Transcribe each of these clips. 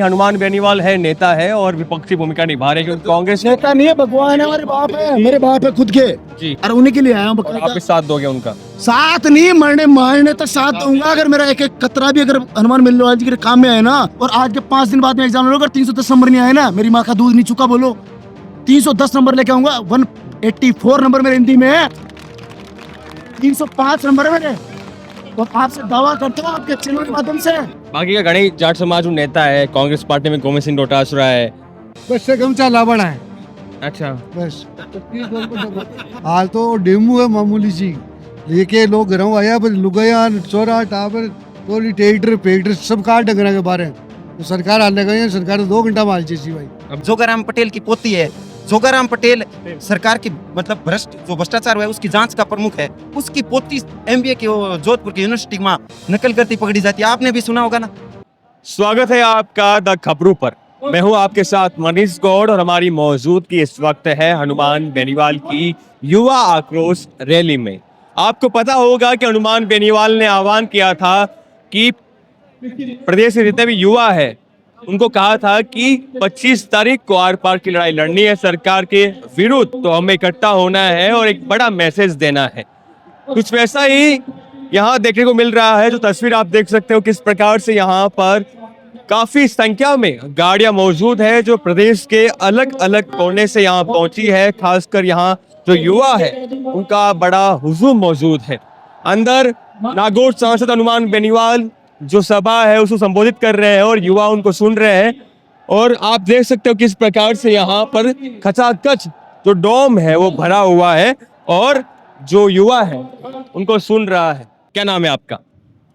हनुमान बेनीवाल है, नेता है और विपक्षी भूमिका निभा रहे हैं क्योंकि कांग्रेस ने नेता नहीं है, भगवान है, हमारे बाप है, मेरे बाप है खुद के। जी और उन्हीं के लिए आया हूँ। और आप भी साथ दोगे उनका? साथ नहीं, मरने मारने तक साथ दूंगा। अगर मेरा एक एक कतरा भी अगर हनुमान बेनीवाल जी के काम में आए ना, और आज के 5 दिन बाद में एग्जाम लूंगा, अगर 310 नंबर नहीं आए ना, मेरी माँ का दूध नहीं चुका बोलो, 310 नंबर लेके आऊंगा। 184 नंबर मेरे हिंदी में है, 305 नंबर है मेरे। और आपसे दावा करता हूँ आपके चैनल के माध्यम से। बाकी का गणेश जाट समाज जो नेता है कांग्रेस पार्टी में, गोविंद सिंह डोटासरा है। बस से गमचा लावण है अच्छा, बस। हाल तो डेमू है मामूली सी, लेके लोग घरों आया पर लुगाया चोरा टावर टोली ट्रैक्टर पेक्टर सब काट डंगरा के बारे तो सरकार हाल गई है। सरकार तो 2 घंटा माल चेसी भाई। जोगाराम पटेल की पोती है। जोगाराम पटेल सरकार की मतलब भ्रष्टाचार हुआ है उसकी जांच का प्रमुख है। उसकी पोती एमबीए की जोधपुर की यूनिवर्सिटी में नकल करती पकड़ी जाती है, आपने भी सुना होगा ना। स्वागत है आपका द खबरों पर। मैं हूं आपके साथ मनीष गौड़ और हमारी मौजूदगी इस वक्त है हनुमान बेनीवाल की युवा आक्रोश रैली में। आपको पता होगा कि हनुमान बेनीवाल ने आह्वान किया था कि प्रदेश के जितने भी युवा है उनको कहा था कि 25 तारीख को आर पार की लड़ाई लड़नी है सरकार के विरुद्ध, तो हमें इकट्ठा होना है और एक बड़ा मैसेज देना है। कुछ वैसा ही यहाँ देखने को मिल रहा है। जो तस्वीर आप देख सकते हो किस प्रकार से यहाँ पर काफी संख्या में गाड़ियां मौजूद है जो प्रदेश के अलग अलग कोने से यहाँ पहुंची है। खासकर यहाँ जो युवा है उनका बड़ा हुजूम मौजूद है। अंदर नागौर सांसद हनुमान बेनीवाल जो सभा है उसको संबोधित कर रहे हैं और युवा उनको सुन रहे हैं। और आप देख सकते हो किस प्रकार से यहाँ पर खचाखच जो डोम है वो भरा हुआ है और जो युवा है उनको सुन रहा है। क्या नाम है आपका?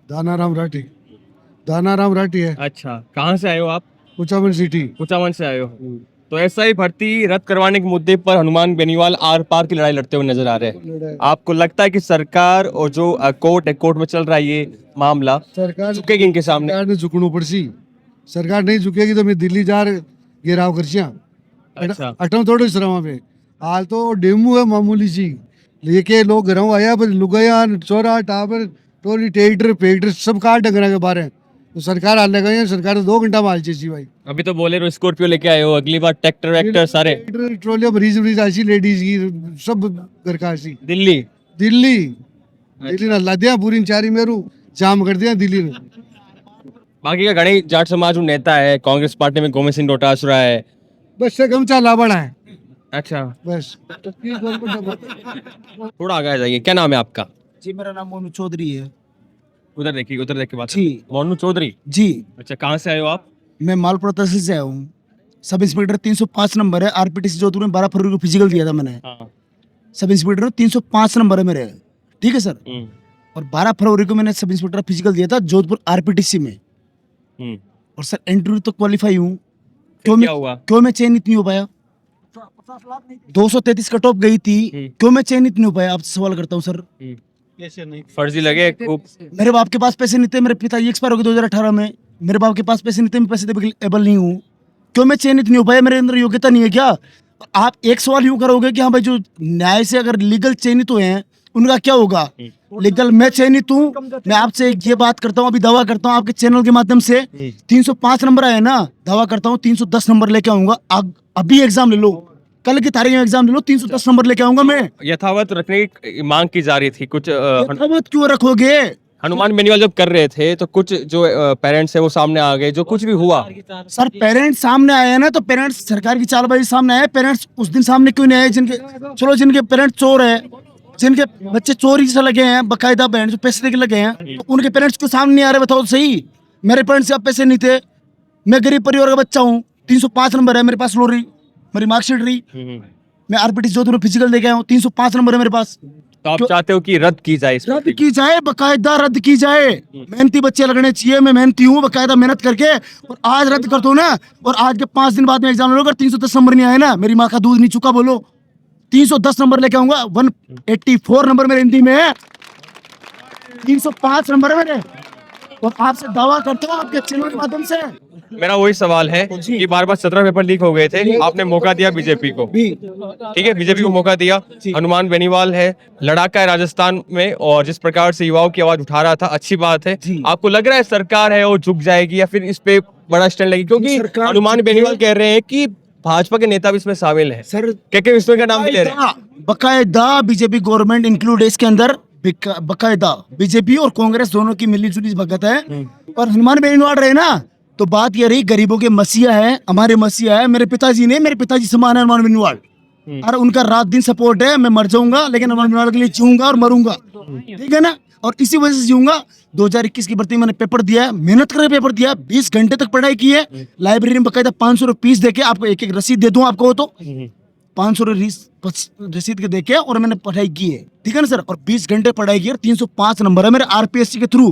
दानाराम राठी। दानाराम राठी है। अच्छा, कहाँ से आए हो आप? कुचामन सिटी। कुचामन से आए हो। तो ऐसा ही भर्ती रद्द करवाने के मुद्दे पर हनुमान बेनीवाल आर पार की लड़ाई लड़ते हुए नजर आ रहे हैं। आपको लगता है कि सरकार और जो कोर्ट में चल रहा है ये मामला सरकार झुकेगी इनके सामने? सरकार ने झुकनू पड़सी। सरकार नहीं झुकेगी तो मैं दिल्ली जार घेराव करसिया। अच्छा, अटम थोड़े शर्मा पे हाल तो डेमू है मामूली सी, लेके लोग घरों आया पर लुगाया चोरा टावर टोली ट्रैक्टर पेक्टर सब काट डंगरा के बारे तो सरकार हाल गई है। सरकार तो 2 घंटा माल चेसी भाई। अभी तो बोलेरो स्कॉर्पियो लेके आए हो, अगली बार ट्रैक्टर वैक्टर सारे ट्रोलियो मरीज मरीज ऐसी लेडीज की सब घर का ऐसी दिल्ली दिल्ली ना लादिया पूरी चारी मेरू जाम कर दिया दिल्ली ने। बाकी का गणेश जाट समाज जो नेता है कांग्रेस पार्टी में, गोविंद सिंह डोटासरा है। बस से गमचा लावण है अच्छा, बस। थोड़ा आगे आ जाइए। क्या नाम है आपका? जी, मेरा नाम मोनू चौधरी है। उधर देखिए, उधर देख के बात। जी मोनू चौधरी। जी, अच्छा, कहाँ से आए हो आप? मैं मालपुरा तहसील से आया हूँ। सब इंस्पेक्टर 305 नंबर है। आरपीटीसी जोधपुर में 12 फरवरी को फिजिकल दिया था मैंने। हाँ। सब इंस्पेक्टर 305 नंबर है मेरे, ठीक है सर। हम्म, और 12 फरवरी को मैंने सब इंस्पेक्टर फिजिकल दिया था जोधपुर आरपीटीसी में। हम्म। और सर इंटरव्यू तो क्वालिफाई हूँ। क्या हुआ? क्यों मैं चयनित नहीं हो पाया? 233 कट ऑफ गई थी, क्यों मैं चयनित नहीं हो पाया? आपसे सवाल करता हूँ सर। फर्जी लगे खूब? मेरे बाप के पास पैसे नहीं थे, मेरे पिताजी एक्सपायर हो गए 2018 में। मेरे बाप के पास पैसे नहीं थे, मैं पैसे देने एबल नहीं हूँ। क्यों मैं चयनित नहीं हो पाया? मेरे अंदर योग्यता नहीं है क्या? आप एक सवाल यूँ करोगे कि हाँ भाई जो न्याय से अगर लीगल चयनित हुए हैं उनका क्या होगा? लीगल मैं चयनित हूँ। मैं आपसे ये बात करता हूँ, अभी दावा करता हूँ आपके चैनल के माध्यम से 305 नंबर आए ना, दावा करता हूँ 310 नंबर लेके आऊंगा। अभी एग्जाम ले लो, कल की तारीख में एग्जाम ले लो, 310 नंबर लेके आऊंगा मैं। यथावत रखने की मांग की जा रही थी कुछ। यथावत क्यों रखोगे? हनुमान बेनीवाल जब कर रहे थे तो कुछ जो पेरेंट्स है वो सामने आ गए, जो कुछ भी हुआ। सर पेरेंट्स सामने आए हैं ना, तो पेरेंट्स सरकार की चालबाजी सामने आए। पेरेंट्स उस दिन सामने क्यों नहीं आए? जिनके पेरेंट्स चोर है, जिनके बच्चे चोरी से लगे हैं, बकायदा बहन जो पैसे देके लगे हैं, तो उनके पेरेंट्स को सामने नहीं आ रहे? बताओ तो सही। मेरे पेरेंट्स के पैसे नहीं थे, मैं गरीब परिवार का बच्चा हूँ। 305 नंबर है मेरे पास, लो रही मेरी मार्कशीट रही। मैं आरपीटी जोधपुर फिजिकल लेके आया हूँ, 305 नंबर है मेरे पास। तो आप चाहते हो कि रद्द की जाए? रद्द की जाए, बकायदा रद्द की जाए। मेहनती बच्चे लगने चाहिए, मैं मेहनती हूँ, बकायदा मेहनत करके। और आज रद्द कर दो ना, और आज के 5 दिन बाद में एग्जाम लूंगा। 310 नंबर नहीं आए ना, मेरी माँ का दूध नहीं चुका बोलो, 310 नंबर लेके आऊंगा। 184 नंबर मेरे हिंदी में है, 305 नंबर है मेरे। और आपसे दावा करता हूँ आपके चैनल के माध्यम से मेरा वही सवाल है कि बार बार 17 पेपर लीक हो गए थे, आपने मौका दिया बीजेपी को, ठीक है, बीजेपी को मौका दिया। हनुमान बेनीवाल है, लड़ाका है राजस्थान में, और जिस प्रकार से युवाओं की आवाज उठा रहा था, अच्छी बात है। आपको लग रहा है सरकार है वो झुक जाएगी या फिर इस पे बड़ा स्टैंड लगेगी? क्योंकि सरकार हनुमान बेनीवाल कह रहे हैं कि भाजपा के नेता भी इसमें शामिल है, सर। के विश्व का नाम भी ले रहे हैं। बकायदा बीजेपी गवर्नमेंट इंक्लूड है इसके अंदर, बकायदा बीजेपी और कांग्रेस दोनों की मिलीजुली भगत है। और हनुमान बेनीवाल रहे ना, तो बात ये रही गरीबों के मसीहा है, हमारे मसीहा है। मेरे पिताजी समान है हनुमान बेनीवाल, और उनका रात दिन सपोर्ट है। मैं मर जाऊंगा लेकिन हनुमान बेनीवाल के लिए जीऊंगा और मरूंगा, ठीक है ना। और इसी वजह से जीऊंगा। 2021 की भर्ती मैंने पेपर दिया है, मेहनत करके पेपर दिया, 20 घंटे तक पढ़ाई की है। लाइब्रेरी में बकायदा 500 रुपीस देके आपको एक एक रसीद दे दूं आपको, तो 500 रसीद के देके और मैंने पढ़ाई की है, ठीक है ना सर। और 20 घंटे पढ़ाई की है, 305 नंबर है मेरे आरपीएससी के थ्रू।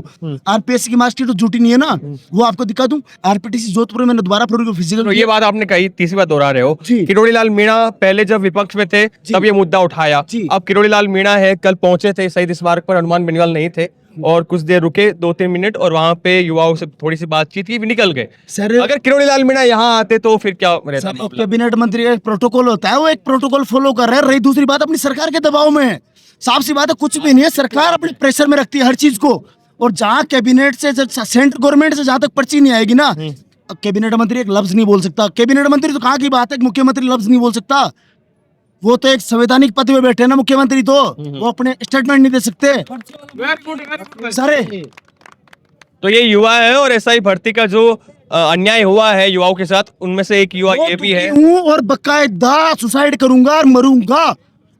आरपीएससी की मार्कशीट तो झूठी नहीं है ना, वो आपको दिखा दूं। आरपीटीसी जोधपुर में मैंने दोबारा फिजिकल। तो ये बात आपने कही, तीसरी बात दोहरा रहे हो। जी। किरोड़ी लाल मीणा पहले जब विपक्ष में थे तब ये मुद्दा उठाया, जी। अब किरोड़ी लाल मीणा है, कल पहुंचे थे शहीद स्मारक पर, हनुमान बेनीवाल नहीं थे, और कुछ देर रुके 2-3 मिनट, और वहां पे युवाओं से थोड़ी सी बातचीत की, निकल गए। सर अगर किरोड़ी लाल मीणा यहाँ आते तो फिर क्या रहता सर, मामला? कैबिनेट मंत्री का एक प्रोटोकॉल होता है, वो एक प्रोटोकॉल फॉलो कर रहे हैं। रही दूसरी बात, अपनी सरकार के दबाव में है। साफ सी बात है, कुछ भी नहीं है, सरकार अपने प्रेशर में रखती है हर चीज को। और जहाँ कैबिनेट से, सेंट्रल गवर्नमेंट से जहां तक पर्ची नहीं आएगी ना, कैबिनेट मंत्री एक लफ्ज नहीं बोल सकता। कैबिनेट मंत्री तो कहाँ की बात है, मुख्यमंत्री लफ्ज नहीं बोल सकता। वो तो एक संवैधानिक पद पे बैठे हैं ना मुख्यमंत्री, तो वो अपने स्टेटमेंट नहीं दे सकते सारे। तो ये युवा है, और ऐसा ही भर्ती का जो अन्याय हुआ है युवाओं के साथ, उनमें से एक युवा ये भी है। हूँ और बकायदा सुसाइड करूंगा और मरूंगा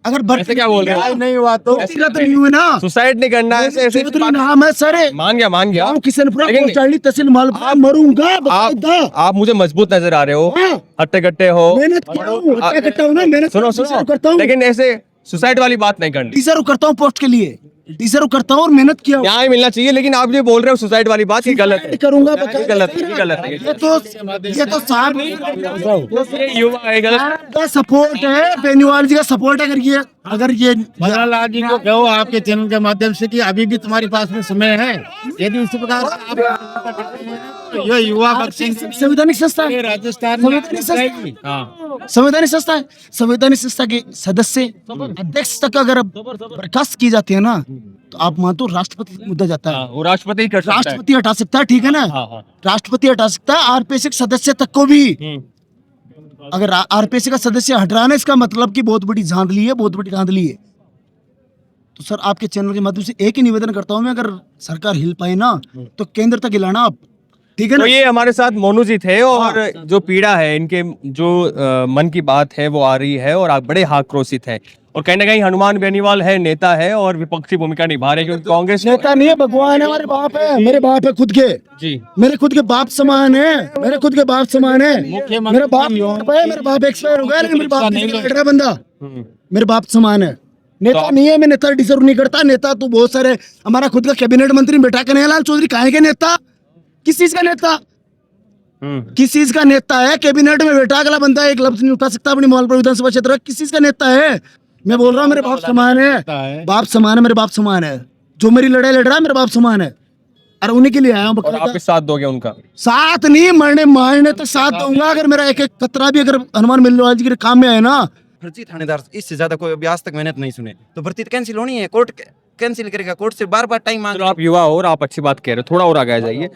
अगर ऐसे क्या बोल रहे हो? नहीं हुआ तो नहीं हुए ना। सुसाइड नहीं करना है, ऐसे चौधरी नाम है सर, मान गया किशनपुरा लेकिन कोस्टाली तहसील मालवा, मरूंगा बकायदा। आप मुझे मजबूत नजर आ रहे हो, हाँ। हट्टे कट्टे हो, मेहनत करता हूँ ना, मेहनत सुनो करता हूँ, लेकिन ऐसे सुसाइड वाली बात नहीं करनी। डिजर्व करता हूँ पोस्ट के लिए, डिजर्व करता हूँ और मेहनत किया हूँ। न्याय मिलना चाहिए, लेकिन आप जो बोल रहे हो सुसाइड वाली बात, ये गलत है, करूंगा ये गलत है, ये गलत है। ये तो साहब ये युवा है, गलत। का सपोर्ट है, बेनीवाल जी का सपोर्ट है। अगर ये भजनलाल जी को कहो आपके चैनल के माध्यम से कि अभी भी तुम्हारे पास में समय है, यदि इसी प्रकार आप ये युवा बख्शिश संवैधानिक संस्था है, राजस्थान में संवैधानिक संस्था है, संवैधानिक संस्था के सदस्य अध्यक्ष तक अगर बर्खास्त की जाती है ना, तो आप मानते हो राष्ट्रपति तक मुद्दा जाता है। वो राष्ट्रपति कर सकता है। राष्ट्रपति हटा सकता है, ठीक है ना, राष्ट्रपति हटा सकता है। आरपीएससी के सदस्य तक को भी, अगर आरपीएससी का सदस्य हट रहा है, इसका मतलब कि बहुत बड़ी धांधली है, बहुत बड़ी धांधली है। तो सर आपके चैनल के माध्यम से एक ही निवेदन करता हूं मैं, अगर सरकार हिल पाए ना तो केंद्र तक हिलाना आप, ठीक है ना। तो ये हमारे साथ मोनू जी थे, और जो पीड़ा है इनके, जो मन की बात है वो आ रही है, और आप बड़े आक्रोशित हैं। और कहीं ना कहीं हनुमान बेनीवाल है, नेता है, और विपक्षी भूमिका निभा रहे हैं, क्योंकि कांग्रेस नेता नहीं है, भगवान है, हमारे बाप है, मेरे बाप है खुद के, जी, मेरे खुद के बाप समान है, मेरे खुद के बाप समान है। मेरा बाप है, मेरा बाप एक्सपायर हो गया, लेकिन मेरे बाप नहीं लड़ रहा बंदा, मेरे बाप समान है। नेता नहीं है, मैं नेता डिजर्व नहीं करता। नेता तो बहुत सारे, हमारा खुद का कैबिनेट मंत्री बैठा कन्हैयालाल चौधरी, काहे के नेता, किस चीज का नेता, किस चीज का नेता है? कैबिनेट में बैठा अगला बंदा एक लफ्ज नहीं उठा सकता अपनी मोहलपुर विधानसभा क्षेत्र, किस चीज का नेता है? मैं बोल रहा हूँ मेरे बाप समान है, बाप समान है, मेरे बाप समान है। जो मेरी लड़ाई लड़ रहा है मेरे बाप समान है, और उन्हीं के लिए आया हूँ। और आप भी साथ दोगे उनका? साथ नहीं, मरने मारने तक साथ दूंगा। अगर मेरा एक एक कतरा भी अगर हनुमान बेनीवाल जी के काम में आए ना। फर्जी थानेदार इससे ज्यादा कोई अभी आज तक मेहनत नहीं सुने, तो भर्ती कैंसिल होनी है, कोर्ट कैंसिल करेगा, कोर्ट से बार बार टाइम मांग। आप युवा हो और आप अच्छी बात कह रहे हो, थोड़ा और आगे आ जाइए।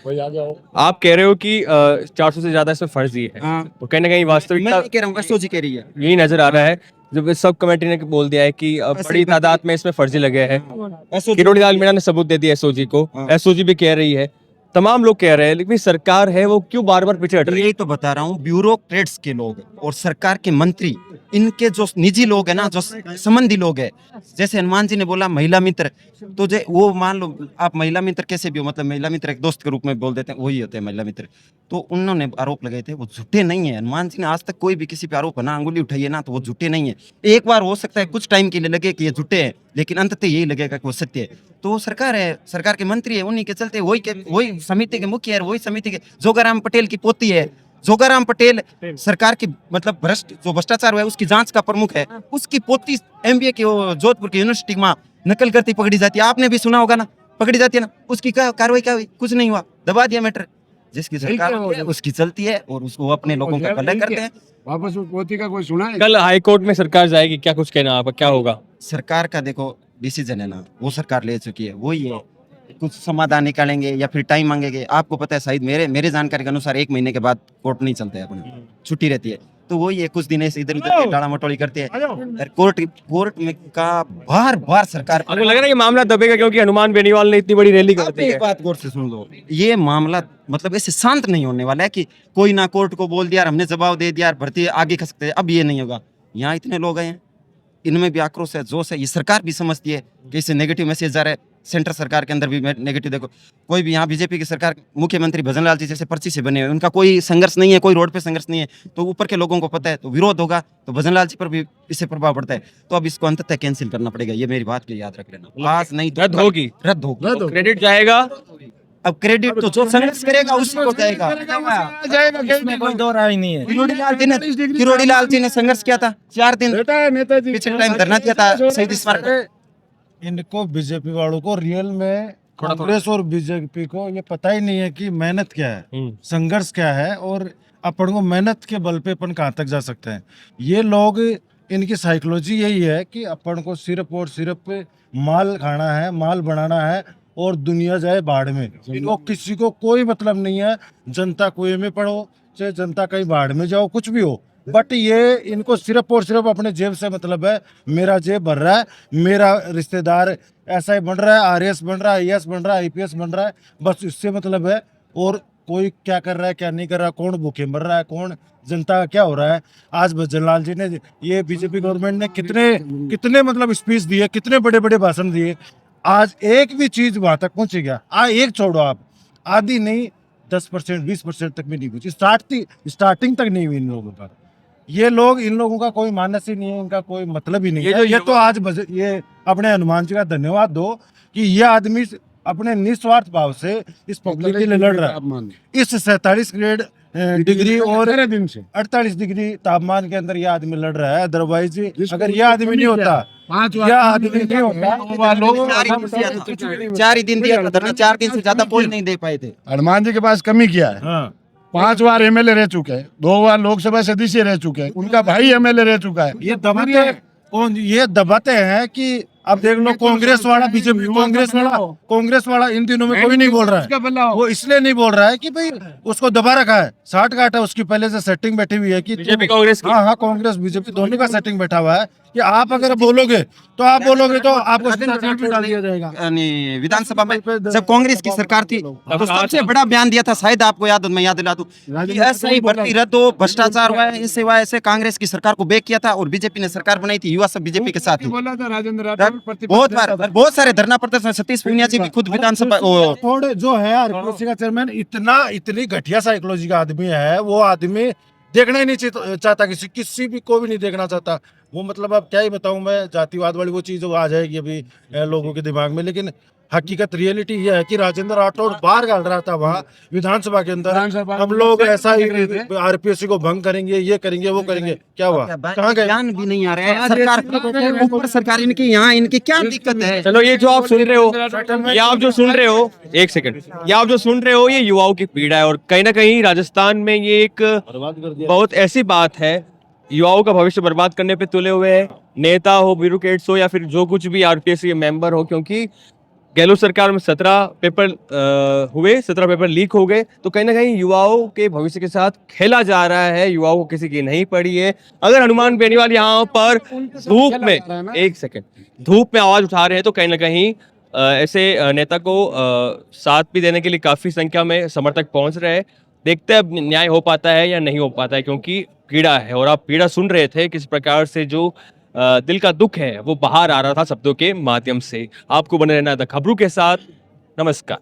आप कह रहे हो कि 400 से ज्यादा इसमें फर्जी है, तो कहीं ना कहीं मैं वास्तविकता नहीं कह रहा हूँ, एसओजी कह रही है। यही नजर आ रहा है। जब सब कमेटी ने बोल दिया है कि बड़ी तादाद में इसमें फर्जी लगे हैं। किरोड़ी लाल मीणा ने सबूत दे दिया एसओजी को, एसओजी भी कह रही है, तमाम लोग कह रहे हैं, लेकिन सरकार है वो क्यों बार बार पीछे हट रही है? यही तो बता रहा हूँ, ब्यूरोक्रेट्स के लोग और सरकार के मंत्री, इनके जो निजी लोग है ना, जो संबंधी लोग है, जैसे हनुमान जी ने बोला महिला मित्र, तो जो वो मान लो आप महिला मित्र कैसे भी हो, मतलब महिला मित्र एक दोस्त के रूप में बोल देते हैं, वही होते हैं महिला मित्र। तो उन्होंने आरोप लगाए थे, वो झूठे नहीं है। हनुमान जी ने आज तक कोई भी किसी पे आरोप ना अंगुली उठाई है ना, तो वो झूठे नहीं है। एक बार हो सकता है कुछ टाइम के लिए लगे कि ये झूठे हैं, लेकिन अंततः यही लगेगा कि वो सत्य है। तो सरकार है, सरकार के मंत्री है, उन्हीं के चलते वही समिति के मुखिया है, वही समिति के जोगाराम पटेल की पोती है। जोगाराम पटेल सरकार की मतलब भ्रष्टाचार हुआ है उसकी जांच का प्रमुख है। उसकी पोती एमबीए की जोधपुर की यूनिवर्सिटी में नकल करती पकड़ी जाती है, आपने भी सुना होगा ना। पकड़ी जाती है ना, उसकी कार्रवाई क्या हुई? कुछ नहीं हुआ, दबा दिया मैटर। जिसकी सरकार है उसकी चलती है और उसको अपने लोगों का भला करते हैं। वापस उस पोती का कोई सुना है? कल हाई कोर्ट में सरकार जाएगी, क्या कुछ कहना आपका, क्या होगा? सरकार का देखो डिसीजन है ना, वो सरकार ले चुकी है, वही है। कुछ समाधान निकालेंगे या फिर टाइम मांगेंगे। आपको पता है शायद मेरे जानकारी के अनुसार 1 महीने के बाद कोर्ट नहीं चलता है, अपने छुट्टी रहती है। तो वही है, कुछ दिन ऐसे इधर उधर के डाला मटोली करते हैं। कोर्ट में का बार सरकार। आपको लग रहा है ये मामला दबेगा क्योंकि हनुमान बेनीवाल ने इतनी बड़ी रैली कर दी एक है? बात गौर से सुन लो, ये मामला मतलब ऐसे शांत नहीं होने वाला है कि कोई ना कोर्ट को बोल दिया, हमने जवाब दे दिया, भर्ती आगे खा सकते हैं। अब ये नहीं होगा। यहाँ इतने लोग हैं, इनमें भी आक्रोश है, जोश है। ये सरकार भी समझती है कि इससे नेगेटिव मैसेज जा रहा है। सेंटर सरकार के अंदर भी नेगेटिव। देखो, कोई भी यहाँ बीजेपी की सरकार, मुख्यमंत्री भजन लाल जी जैसे पर्ची से बने हुए, उनका कोई संघर्ष नहीं है, कोई रोड पे संघर्ष नहीं है। तो ऊपर के लोगों को पता है, तो विरोध होगा तो भजन लाल जी पर भी इससे प्रभाव पड़ता है। तो अब इसको अंततः कैंसिल करना पड़ेगा, ये मेरी बात के याद रख लेना। आज नहीं तो रद्द होगी, रद्द होगी। तो क्रेडिट जाएगा। अब क्रेडिट तो जो संघर्ष करेगा उसी को जाएगा। इसमें कोई दो राय नहीं है। किरोड़ी लाल जी ने संघर्ष किया था 4 दिन पिछले टाइम धरना दिया था शहीद स्मारक पर। इनको बीजेपी वालों को रियल में कांग्रेस और बीजेपी को ये पता ही नहीं है कि मेहनत क्या है, संघर्ष क्या है, और अपन को मेहनत के बल पे अपन कहाँ तक जा सकते हैं। ये लोग, इनकी साइकोलॉजी यही है कि अपन को सिर्फ और सिर्फ माल खाना है, माल बनाना है और दुनिया जाए बाढ़ में। इनको किसी को कोई मतलब नहीं है, जनता कुएं में पड़ो चाहे जनता कहीं बाढ़ में जाओ, कुछ भी हो, बट ये इनको सिर्फ और सिर्फ अपने जेब से मतलब है। मेरा जेब भर रहा है, मेरा रिश्तेदार ऐसा ही बन रहा है, आरएएस बन रहा है, आईएएस बन रहा है, आईपीएस बन रहा है, बस इससे मतलब है। और कोई क्या कर रहा है क्या नहीं कर रहा, कौन भूखे मर रहा है, कौन जनता का क्या हो रहा है। आज भजन लाल जी ने, ये बीजेपी गवर्नमेंट ने कितने मतलब स्पीच दिए, कितने बड़े बड़े भाषण दिए, आज एक भी चीज वहां तक पहुंची गया? एक छोड़ो आप, आधी नहीं 10% 20% तक भी नहीं पहुंची, स्टार्टिंग तक नहीं हुई इन लोगों का। ये लोग, इन लोगों का कोई मानस ही नहीं है, इनका कोई मतलब ही नहीं है। ये तो आज ये अपने हनुमान जी का धन्यवाद दो कि ये आदमी अपने निस्वार्थ भाव से इस पब्लिक के लिए लड़ रहा है। इस 47 ग्रेड डिग्री और 48 डिग्री तापमान के अंदर ये आदमी लड़ रहा है। अदरवाइज अगर ये आदमी नहीं होता, यह आदमी नहीं होता, लोग 4 ही दिन दिया था धरना, 4 दिन से ज्यादा कोई नहीं दे पाए थे। हनुमान जी के पास कमी किया है। हाँ 5 बार एमएलए रह चुके हैं, 2 बार लोकसभा सदस्य रह चुके हैं, उनका भाई एमएलए रह चुका है। ये दबाते हैं कि अब देख लो कांग्रेस वाला, बीजेपी कांग्रेस वाला इन दिनों में कोई नहीं बोल रहा है। वो इसलिए नहीं बोल रहा है कि भाई उसको दबा रखा है, 60 काट है, उसकी पहले से सेटिंग बैठी हुई है कि बीजेपी कांग्रेस की। हाँ कांग्रेस बीजेपी दोनों का सेटिंग बैठा हुआ है कि आप अगर बोलोगे तो आपको डाल दिया जाएगा। यानी विधानसभा में जब कांग्रेस की सरकार थी तो सबसे बड़ा बयान दिया था, शायद आपको याद हो, मैं याद दिला दूं, कि ऐसा ही भर्ती रद्द हो, भ्रष्टाचार हुआ है, इससे हुआ, ऐसे कांग्रेस की सरकार को बैक किया था और बीजेपी ने सरकार बनाई थी, युवा सब बीजेपी के साथ बोला था राजेंद्र राठौर बहुत बार, बहुत सारे धरना प्रदर्शन, सतीश पूनिया जी भी खुद विधानसभा थोड़े जो है आरपीएससी का चेयरमैन इतनी घटिया साइकोलॉजी का आदमी है। वो आदमी देखना ही नहीं चाहता, किसी भी को भी नहीं देखना चाहता। वो मतलब अब क्या ही बताऊं मैं, जातिवाद वाली वो चीज आ जाएगी अभी लोगों के दिमाग में। लेकिन हकीकत रियलिटी ये है कि राजेंद्र राठौर बाहर डाल रहा था वहाँ विधानसभा के अंदर, हम लोग ऐसा ही आरपीएससी को भंग करेंगे, ये करेंगे, वो करेंगे। क्या हुआ, कहाँ गए? बयान भी नहीं आ रहा है सरकार, ऊपर सरकार इनकी, यहाँ इनकी क्या दिक्कत है? चलो, ये जो आप सुन रहे हो, ये आप जो सुन रहे हो, एक सेकंड, ये आप जो सुन रहे हो, ये युवाओं की पीड़ा है। और कहीं ना कहीं राजस्थान में ये एक बहुत ऐसी बात है, युवाओं का भविष्य बर्बाद करने पे तुले हुए हैं, नेता हो, ब्यूरोक्रेट्स हो, या फिर जो कुछ भी आरपीएससी मेंबर हो। क्योंकि गहलोत सरकार में 17 पेपर हुए, 17 पेपर लीक हो गए। तो कहीं ना कहीं युवाओं के भविष्य के साथ खेला जा रहा है, युवाओं को किसी की नहीं पड़ी है। अगर हनुमान बेनीवाल यहाँ पर धूप में, एक सेकंड, धूप में आवाज उठा रहे हैं, तो कहीं ना कहीं ऐसे नेता को साथ भी देने के लिए काफी संख्या में समर्थक पहुंच रहे हैं। देखते हैं अब न्याय हो पाता है या नहीं हो पाता है, क्योंकि पीड़ा है। और आप पीड़ा सुन रहे थे किस प्रकार से जो दिल का दुख है वो बाहर आ रहा था शब्दों के माध्यम से। आपको बने रहना था खबरों के साथ। नमस्कार।